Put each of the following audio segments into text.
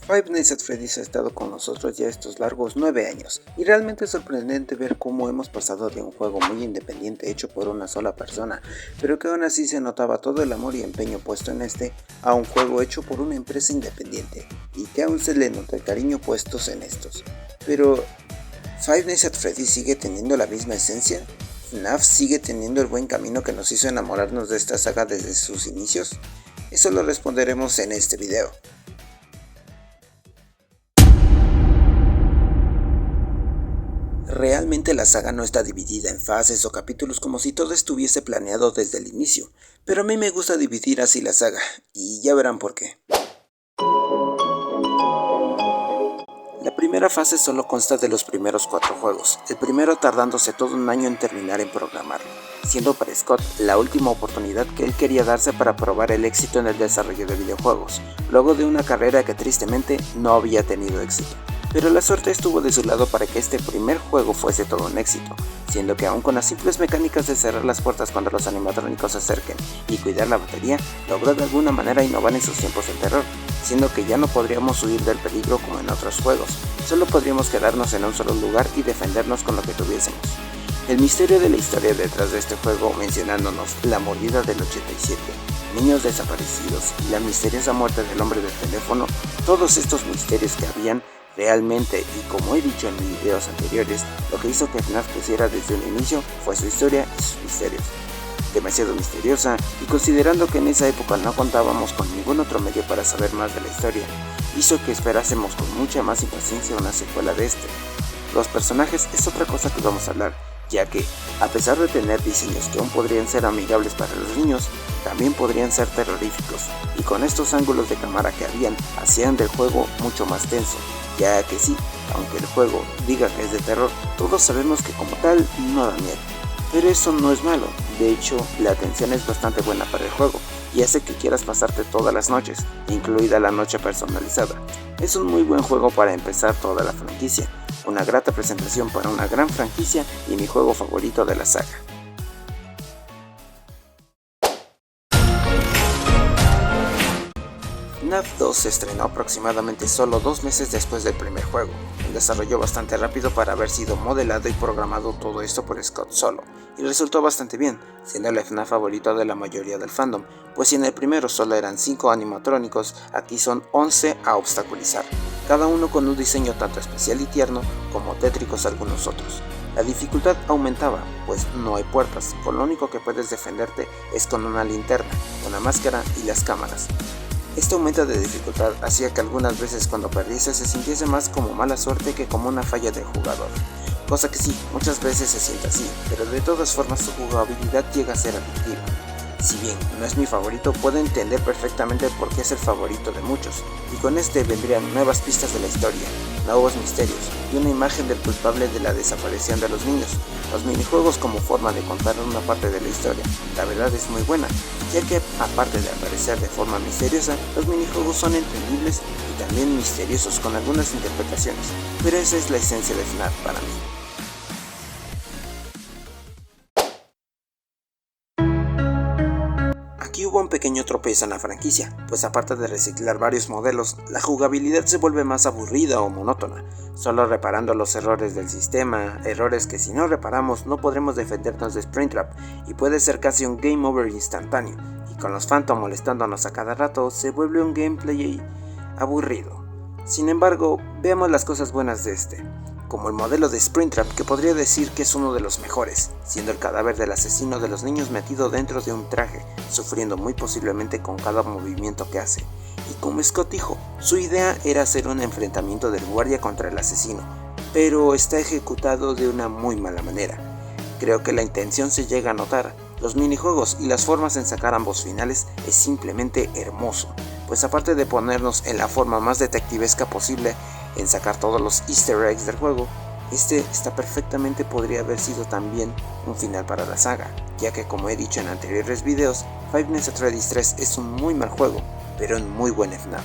Five Nights at Freddy's ha estado con nosotros ya estos largos 9 años, y realmente es sorprendente ver cómo hemos pasado de un juego muy independiente hecho por una sola persona, pero que aún así se notaba todo el amor y empeño puesto en este, a un juego hecho por una empresa independiente, y que aún se le nota el cariño puestos en estos. Pero, ¿Five Nights at Freddy's sigue teniendo la misma esencia? ¿FNAF sigue teniendo el buen camino que nos hizo enamorarnos de esta saga desde sus inicios? Eso lo responderemos en este video. Realmente la saga no está dividida en fases o capítulos como si todo estuviese planeado desde el inicio, pero a mí me gusta dividir así la saga, y ya verán por qué. La primera fase solo consta de los primeros 4 juegos, el primero tardándose todo un año en terminar en programarlo, siendo para Scott la última oportunidad que él quería darse para probar el éxito en el desarrollo de videojuegos, luego de una carrera que tristemente no había tenido éxito. Pero la suerte estuvo de su lado para que este primer juego fuese todo un éxito, siendo que aún con las simples mecánicas de cerrar las puertas cuando los animatrónicos se acerquen y cuidar la batería, logró de alguna manera innovar en sus tiempos de terror, siendo que ya no podríamos huir del peligro como en otros juegos, solo podríamos quedarnos en un solo lugar y defendernos con lo que tuviésemos. El misterio de la historia detrás de este juego, mencionándonos la mordida del 87, niños desaparecidos y la misteriosa muerte del hombre del teléfono, todos estos misterios que habían realmente, y como he dicho en videos anteriores, lo que hizo que FNAF creciera desde un inicio fue su historia y sus misterios. Demasiado misteriosa, y considerando que en esa época no contábamos con ningún otro medio para saber más de la historia, hizo que esperásemos con mucha más impaciencia una secuela de este. Los personajes es otra cosa que vamos a hablar, ya que, a pesar de tener diseños que aún podrían ser amigables para los niños, también podrían ser terroríficos, y con estos ángulos de cámara que habían, hacían del juego mucho más tenso, ya que sí, aunque el juego diga que es de terror, todos sabemos que como tal no da miedo. Pero eso no es malo, de hecho la atención es bastante buena para el juego y hace que quieras pasarte todas las noches, incluida la noche personalizada. Es un muy buen juego para empezar toda la franquicia, una grata presentación para una gran franquicia y mi juego favorito de la saga. FNAF 2 se estrenó aproximadamente solo 2 meses después del primer juego, un desarrollo bastante rápido para haber sido modelado y programado todo esto por Scott solo, y resultó bastante bien, siendo el FNAF favorito de la mayoría del fandom, pues si en el primero solo eran 5 animatrónicos, aquí son 11 a obstaculizar, cada uno con un diseño tanto especial y tierno como tétricos algunos otros. La dificultad aumentaba, pues no hay puertas, con lo único que puedes defenderte es con una linterna, una máscara y las cámaras. Este aumento de dificultad hacía que algunas veces cuando perdiese se sintiese más como mala suerte que como una falla del jugador, cosa que sí, muchas veces se siente así, pero de todas formas su jugabilidad llega a ser adictiva. Si bien no es mi favorito, puedo entender perfectamente por qué es el favorito de muchos, y con este vendrían nuevas pistas de la historia, nuevos misterios y una imagen del culpable de la desaparición de los niños. Los minijuegos como forma de contar una parte de la historia, la verdad es muy buena, ya que aparte de aparecer de forma misteriosa, los minijuegos son entendibles y también misteriosos con algunas interpretaciones, pero esa es la esencia de FNAF para mí. Aquí hubo un pequeño tropiezo en la franquicia, pues aparte de reciclar varios modelos, la jugabilidad se vuelve más aburrida o monótona, solo reparando los errores del sistema, errores que si no reparamos no podremos defendernos de Springtrap y puede ser casi un game over instantáneo, y con los Phantom molestándonos a cada rato se vuelve un gameplay aburrido. Sin embargo, veamos las cosas buenas de este, como el modelo de Springtrap, que podría decir que es uno de los mejores, siendo el cadáver del asesino de los niños metido dentro de un traje, sufriendo muy posiblemente con cada movimiento que hace. Y como Scott dijo, su idea era hacer un enfrentamiento del guardia contra el asesino, pero está ejecutado de una muy mala manera. Creo que la intención se llega a notar, los minijuegos y las formas en sacar ambos finales es simplemente hermoso, pues aparte de ponernos en la forma más detectivesca posible, en sacar todos los easter eggs del juego, este está perfectamente podría haber sido también un final para la saga, ya que como he dicho en anteriores videos, Five Nights at Freddy's 3 es un muy mal juego, pero un muy buen FNAF.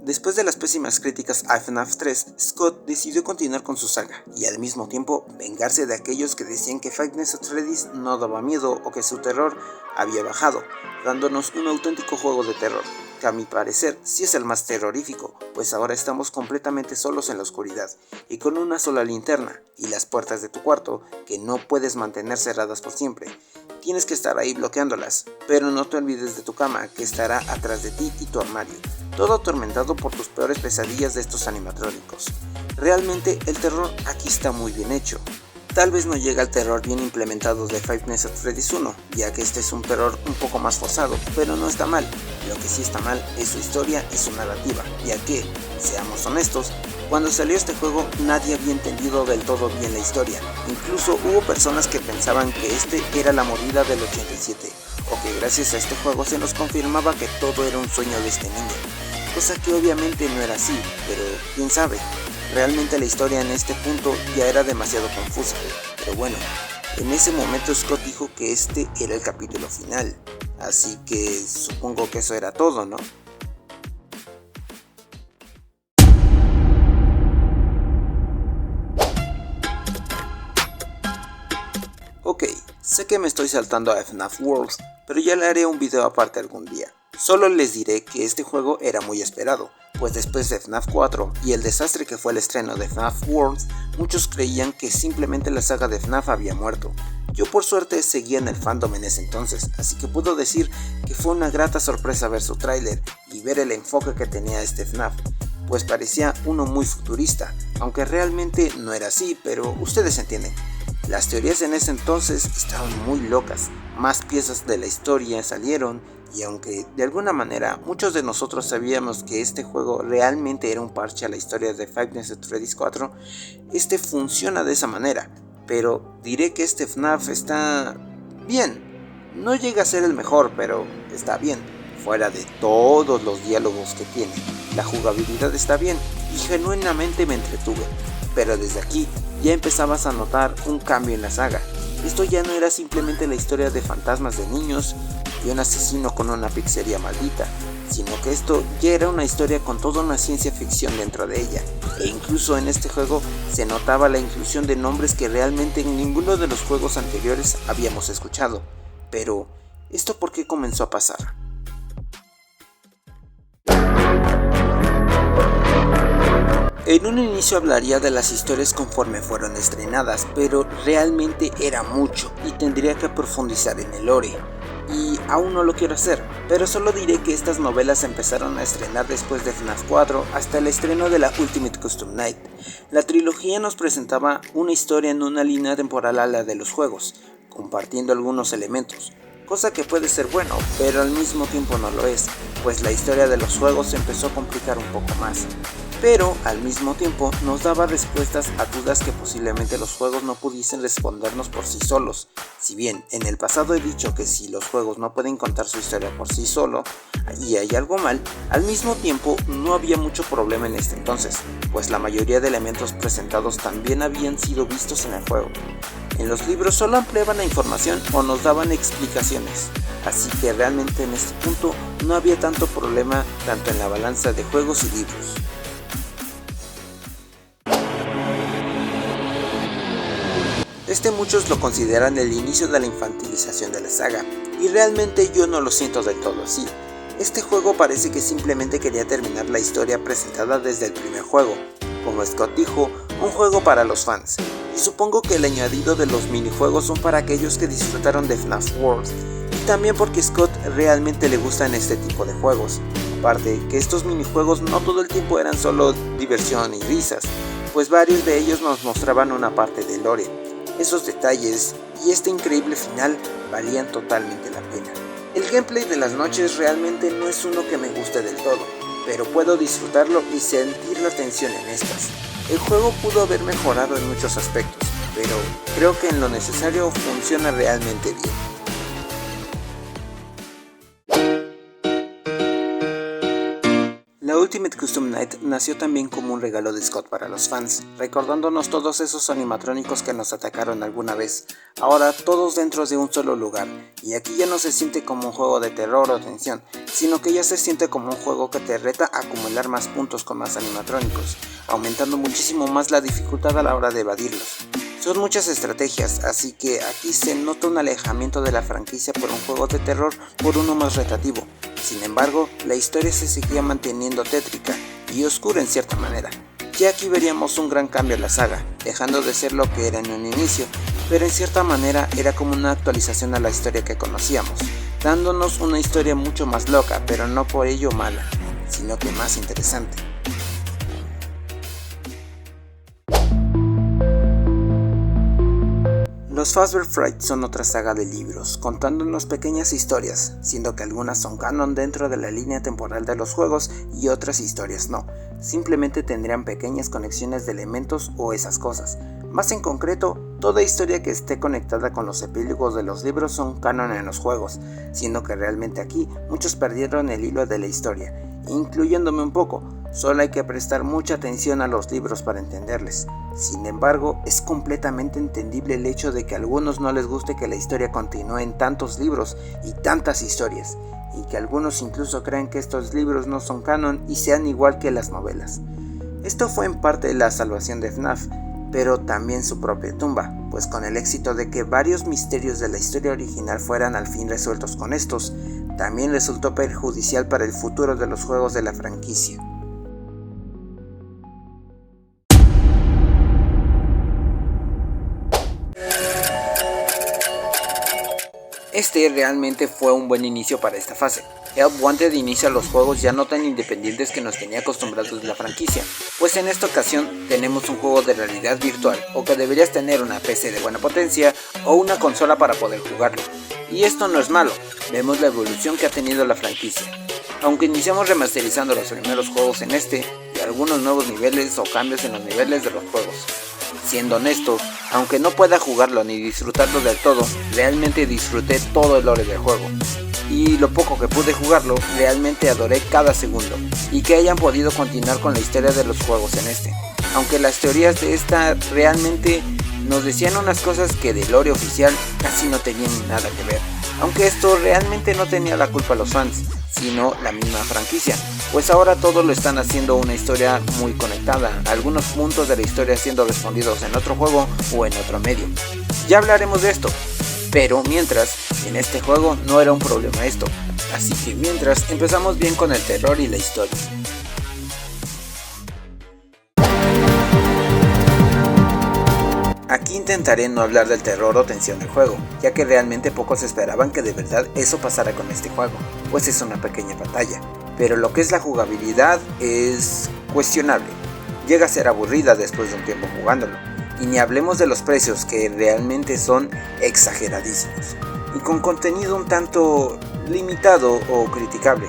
Después de las pésimas críticas a FNAF 3, Scott decidió continuar con su saga y al mismo tiempo vengarse de aquellos que decían que Five Nights at Freddy's no daba miedo o que su terror había bajado, dándonos un auténtico juego de terror, que a mi parecer sí es el más terrorífico, pues ahora estamos completamente solos en la oscuridad y con una sola linterna y las puertas de tu cuarto que no puedes mantener cerradas por siempre. Tienes que estar ahí bloqueándolas, pero no te olvides de tu cama que estará atrás de ti y tu armario, todo atormentado por tus peores pesadillas de estos animatrónicos. Realmente el terror aquí está muy bien hecho. Tal vez no llega al terror bien implementado de Five Nights at Freddy's 1, ya que este es un terror un poco más forzado, pero no está mal. Lo que sí está mal es su historia y su narrativa, ya que, seamos honestos, cuando salió este juego nadie había entendido del todo bien la historia. Incluso hubo personas que pensaban que este era la mordida del 87, o que gracias a este juego se nos confirmaba que todo era un sueño de este niño, cosa que obviamente no era así, pero quién sabe. Realmente la historia en este punto ya era demasiado confusa, pero bueno, en ese momento Scott dijo que este era el capítulo final, así que supongo que eso era todo, ¿no? Ok, sé que me estoy saltando a FNAF Worlds, pero ya le haré un video aparte algún día. Solo les diré que este juego era muy esperado, pues después de FNAF 4 y el desastre que fue el estreno de FNAF Worlds, muchos creían que simplemente la saga de FNAF había muerto. Yo por suerte seguía en el fandom en ese entonces, así que puedo decir que fue una grata sorpresa ver su tráiler y ver el enfoque que tenía este FNAF, pues parecía uno muy futurista, aunque realmente no era así, pero ustedes entienden. Las teorías en ese entonces estaban muy locas, más piezas de la historia salieron y aunque de alguna manera muchos de nosotros sabíamos que este juego realmente era un parche a la historia de Five Nights at Freddy's 4, este funciona de esa manera, pero diré que este FNAF está bien. No llega a ser el mejor, pero está bien, fuera de todos los diálogos que tiene. La jugabilidad está bien y genuinamente me entretuve, pero desde aquí ya empezabas a notar un cambio en la saga. Esto ya no era simplemente la historia de fantasmas de niños y un asesino con una pizzería maldita, sino que esto ya era una historia con toda una ciencia ficción dentro de ella, e incluso en este juego se notaba la inclusión de nombres que realmente en ninguno de los juegos anteriores habíamos escuchado. Pero, ¿esto por qué comenzó a pasar? En un inicio hablaría de las historias conforme fueron estrenadas, pero realmente era mucho y tendría que profundizar en el lore. Y aún no lo quiero hacer, pero solo diré que estas novelas empezaron a estrenar después de FNAF 4 hasta el estreno de la Ultimate Custom Night. La trilogía nos presentaba una historia en una línea temporal a la de los juegos, compartiendo algunos elementos, cosa que puede ser bueno, pero al mismo tiempo no lo es, pues la historia de los juegos se empezó a complicar un poco más. Pero al mismo tiempo nos daba respuestas a dudas que posiblemente los juegos no pudiesen respondernos por sí solos. Si bien en el pasado he dicho que si los juegos no pueden contar su historia por sí solo y hay algo mal, al mismo tiempo no había mucho problema en este entonces, pues la mayoría de elementos presentados también habían sido vistos en el juego. En los libros solo ampliaban la información o nos daban explicaciones, así que realmente en este punto no había tanto problema tanto en la balanza de juegos y libros. Muchos lo consideran el inicio de la infantilización de la saga, y realmente yo no lo siento del todo así. Este juego parece que simplemente quería terminar la historia presentada desde el primer juego, como Scott dijo, un juego para los fans, y supongo que el añadido de los minijuegos son para aquellos que disfrutaron de FNAF World, y también porque Scott realmente le gustan este tipo de juegos. Aparte que estos minijuegos no todo el tiempo eran solo diversión y risas, pues varios de ellos nos mostraban una parte de lore. Esos detalles y este increíble final valían totalmente la pena. El gameplay de las noches realmente no es uno que me guste del todo, pero puedo disfrutarlo y sentir la tensión en estas. El juego pudo haber mejorado en muchos aspectos, pero creo que en lo necesario funciona realmente bien. La Ultimate Custom Night nació también como un regalo de Scott para los fans, recordándonos todos esos animatrónicos que nos atacaron alguna vez, ahora todos dentro de un solo lugar, y aquí ya no se siente como un juego de terror o tensión, sino que ya se siente como un juego que te reta a acumular más puntos con más animatrónicos, aumentando muchísimo más la dificultad a la hora de evadirlos. Son muchas estrategias, así que aquí se nota un alejamiento de la franquicia por un juego de terror por uno más retativo. Sin embargo, la historia se seguía manteniendo tétrica y oscura en cierta manera. Ya aquí veríamos un gran cambio en la saga, dejando de ser lo que era en un inicio, pero en cierta manera era como una actualización a la historia que conocíamos, dándonos una historia mucho más loca, pero no por ello mala, sino que más interesante. Los Fazbear Fright son otra saga de libros, contándonos pequeñas historias, siendo que algunas son canon dentro de la línea temporal de los juegos y otras historias no, simplemente tendrían pequeñas conexiones de elementos o esas cosas. Más en concreto, toda historia que esté conectada con los epílogos de los libros son canon en los juegos, siendo que realmente aquí muchos perdieron el hilo de la historia, incluyéndome un poco. Solo hay que prestar mucha atención a los libros para entenderles. Sin embargo, es completamente entendible el hecho de que a algunos no les guste que la historia continúe en tantos libros y tantas historias, y que algunos incluso crean que estos libros no son canon y sean igual que las novelas. Esto fue en parte la salvación de FNAF, pero también su propia tumba, pues con el éxito de que varios misterios de la historia original fueran al fin resueltos con estos, también resultó perjudicial para el futuro de los juegos de la franquicia. Este realmente fue un buen inicio para esta fase. Help Wanted inicia los juegos ya no tan independientes que nos tenía acostumbrados de la franquicia, pues en esta ocasión tenemos un juego de realidad virtual, o que deberías tener una PC de buena potencia o una consola para poder jugarlo. Y esto no es malo, vemos la evolución que ha tenido la franquicia. Aunque iniciamos remasterizando los primeros juegos en este, y algunos nuevos niveles o cambios en los niveles de los juegos. Siendo honesto, aunque no pueda jugarlo ni disfrutarlo del todo, realmente disfruté todo el lore del juego. Y lo poco que pude jugarlo, realmente adoré cada segundo, y que hayan podido continuar con la historia de los juegos en este. Aunque las teorías de esta realmente nos decían unas cosas que del lore oficial casi no tenían nada que ver. Aunque esto realmente no tenía la culpa a los fans, sino la misma franquicia, pues ahora todos lo están haciendo una historia muy conectada, algunos puntos de la historia siendo respondidos en otro juego o en otro medio. Ya hablaremos de esto, pero mientras, en este juego no era un problema esto, así que mientras empezamos bien con el terror y la historia. Aquí intentaré no hablar del terror o tensión del juego, ya que realmente pocos esperaban que de verdad eso pasara con este juego, pues es una pequeña pantalla. Pero lo que es la jugabilidad es cuestionable, llega a ser aburrida después de un tiempo jugándolo, y ni hablemos de los precios que realmente son exageradísimos, y con contenido un tanto limitado o criticable,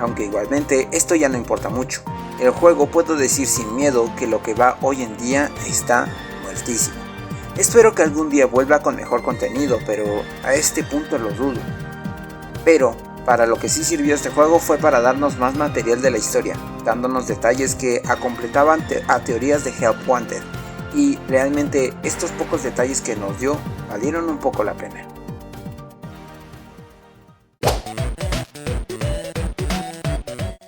aunque igualmente esto ya no importa mucho. El juego puedo decir sin miedo que lo que va hoy en día está muertísimo. Espero que algún día vuelva con mejor contenido, pero a este punto lo dudo. Pero para lo que sí sirvió este juego fue para darnos más material de la historia, dándonos detalles que completaban a teorías de Help Wanted, y realmente estos pocos detalles que nos dio valieron un poco la pena.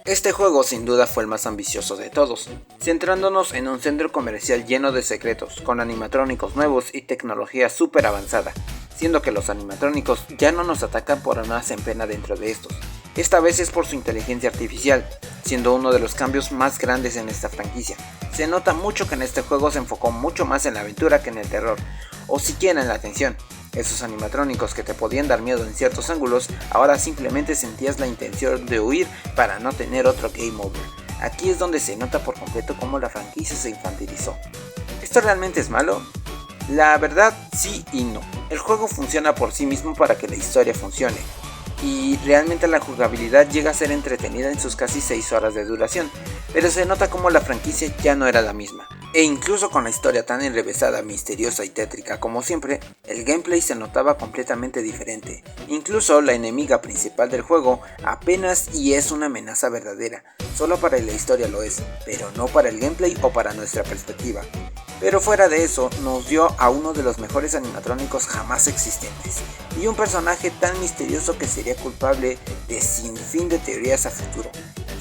Este juego sin duda fue el más ambicioso de todos, centrándonos en un centro comercial lleno de secretos, con animatrónicos nuevos y tecnología súper avanzada, siendo que los animatrónicos ya no nos atacan por más en pena dentro de estos. Esta vez es por su inteligencia artificial, siendo uno de los cambios más grandes en esta franquicia. Se nota mucho que en este juego se enfocó mucho más en la aventura que en el terror, o siquiera en la tensión. Esos animatrónicos que te podían dar miedo en ciertos ángulos, ahora simplemente sentías la intención de huir para no tener otro game over. Aquí es donde se nota por completo cómo la franquicia se infantilizó. ¿Esto realmente es malo? La verdad, sí y no. El juego funciona por sí mismo para que la historia funcione, y realmente la jugabilidad llega a ser entretenida en sus casi 6 horas de duración, pero se nota como la franquicia ya no era la misma. E incluso con la historia tan enrevesada, misteriosa y tétrica como siempre, el gameplay se notaba completamente diferente. Incluso la enemiga principal del juego apenas y es una amenaza verdadera, solo para la historia lo es, pero no para el gameplay o para nuestra perspectiva. Pero fuera de eso, nos dio a uno de los mejores animatrónicos jamás existentes, y un personaje tan misterioso que sería culpable de sinfín de teorías a futuro.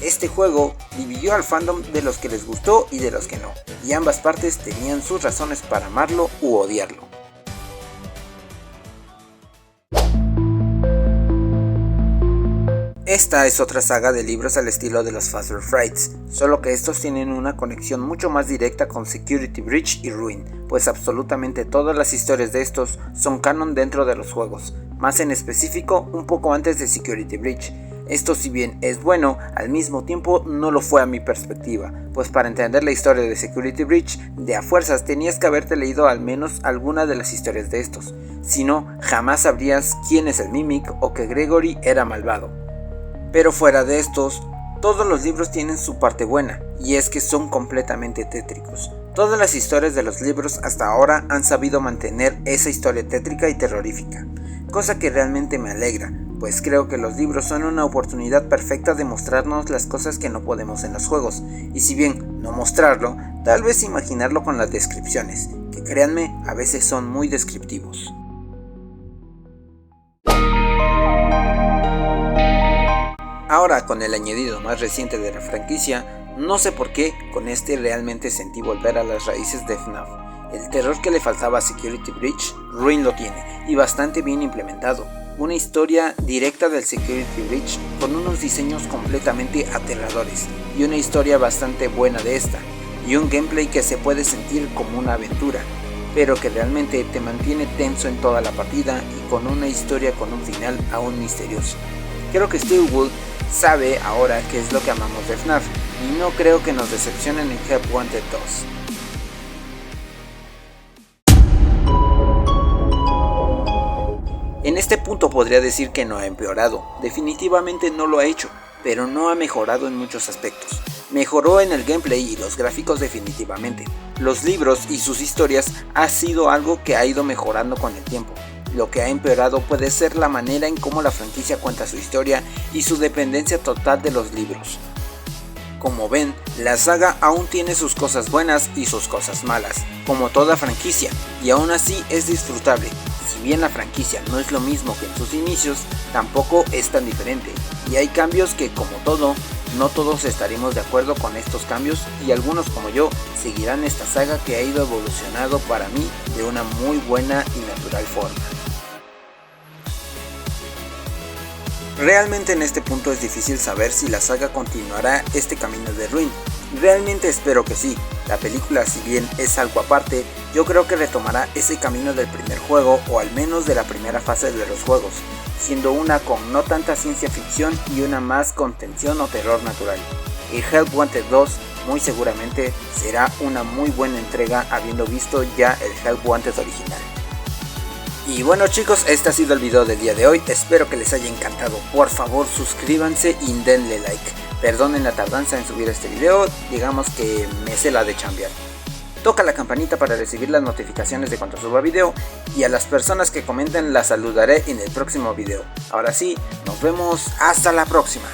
Este juego dividió al fandom de los que les gustó y de los que no, y ambas partes tenían sus razones para amarlo u odiarlo. Esta es otra saga de libros al estilo de los Faster Frights, solo que estos tienen una conexión mucho más directa con Security Breach y Ruin, pues absolutamente todas las historias de estos son canon dentro de los juegos, más en específico un poco antes de Security Breach. Esto, si bien es bueno, al mismo tiempo no lo fue a mi perspectiva, pues para entender la historia de Security Breach, de a fuerzas tenías que haberte leído al menos alguna de las historias de estos, si no, jamás sabrías quién es el Mimic o que Gregory era malvado. Pero fuera de estos, todos los libros tienen su parte buena, y es que son completamente tétricos. Todas las historias de los libros hasta ahora han sabido mantener esa historia tétrica y terrorífica, cosa que realmente me alegra, pues creo que los libros son una oportunidad perfecta de mostrarnos las cosas que no podemos en los juegos, y si bien no mostrarlo, tal vez imaginarlo con las descripciones, que créanme, a veces son muy descriptivos. Ahora, con el añadido más reciente de la franquicia, no sé por qué, con este realmente sentí volver a las raíces de FNAF. El terror que le faltaba a Security Breach, Ruin lo tiene, y bastante bien implementado. Una historia directa del Security Breach con unos diseños completamente aterradores, y una historia bastante buena de esta, y un gameplay que se puede sentir como una aventura, pero que realmente te mantiene tenso en toda la partida y con una historia con un final aún misterioso. Creo que Steve Wool sabe ahora qué es lo que amamos de FNAF, y no creo que nos decepcionen en Help Wanted 2. En este punto podría decir que no ha empeorado, definitivamente no lo ha hecho, pero no ha mejorado en muchos aspectos. Mejoró en el gameplay y los gráficos definitivamente. Los libros y sus historias ha sido algo que ha ido mejorando con el tiempo. Lo que ha empeorado puede ser la manera en cómo la franquicia cuenta su historia y su dependencia total de los libros. Como ven, la saga aún tiene sus cosas buenas y sus cosas malas, como toda franquicia, y aún así es disfrutable. Si bien la franquicia no es lo mismo que en sus inicios, tampoco es tan diferente, y hay cambios que, como todo, no todos estaremos de acuerdo con estos cambios, y algunos como yo seguirán esta saga que ha ido evolucionando para mí de una muy buena y natural forma. Realmente en este punto es difícil saber si la saga continuará este camino de Ruin. Realmente espero que sí. La película, si bien es algo aparte, yo creo que retomará ese camino del primer juego, o al menos de la primera fase de los juegos, siendo una con no tanta ciencia ficción y una más con tensión o terror natural. Y Help Wanted 2 muy seguramente será una muy buena entrega, habiendo visto ya el Help Wanted original. Y bueno chicos, este ha sido el video del día de hoy, espero que les haya encantado. Por favor suscríbanse y denle like. Perdonen la tardanza en subir este video, digamos que me sé la de chambear. Toca la campanita para recibir las notificaciones de cuando suba video, y a las personas que comenten las saludaré en el próximo video. Ahora sí, nos vemos, hasta la próxima.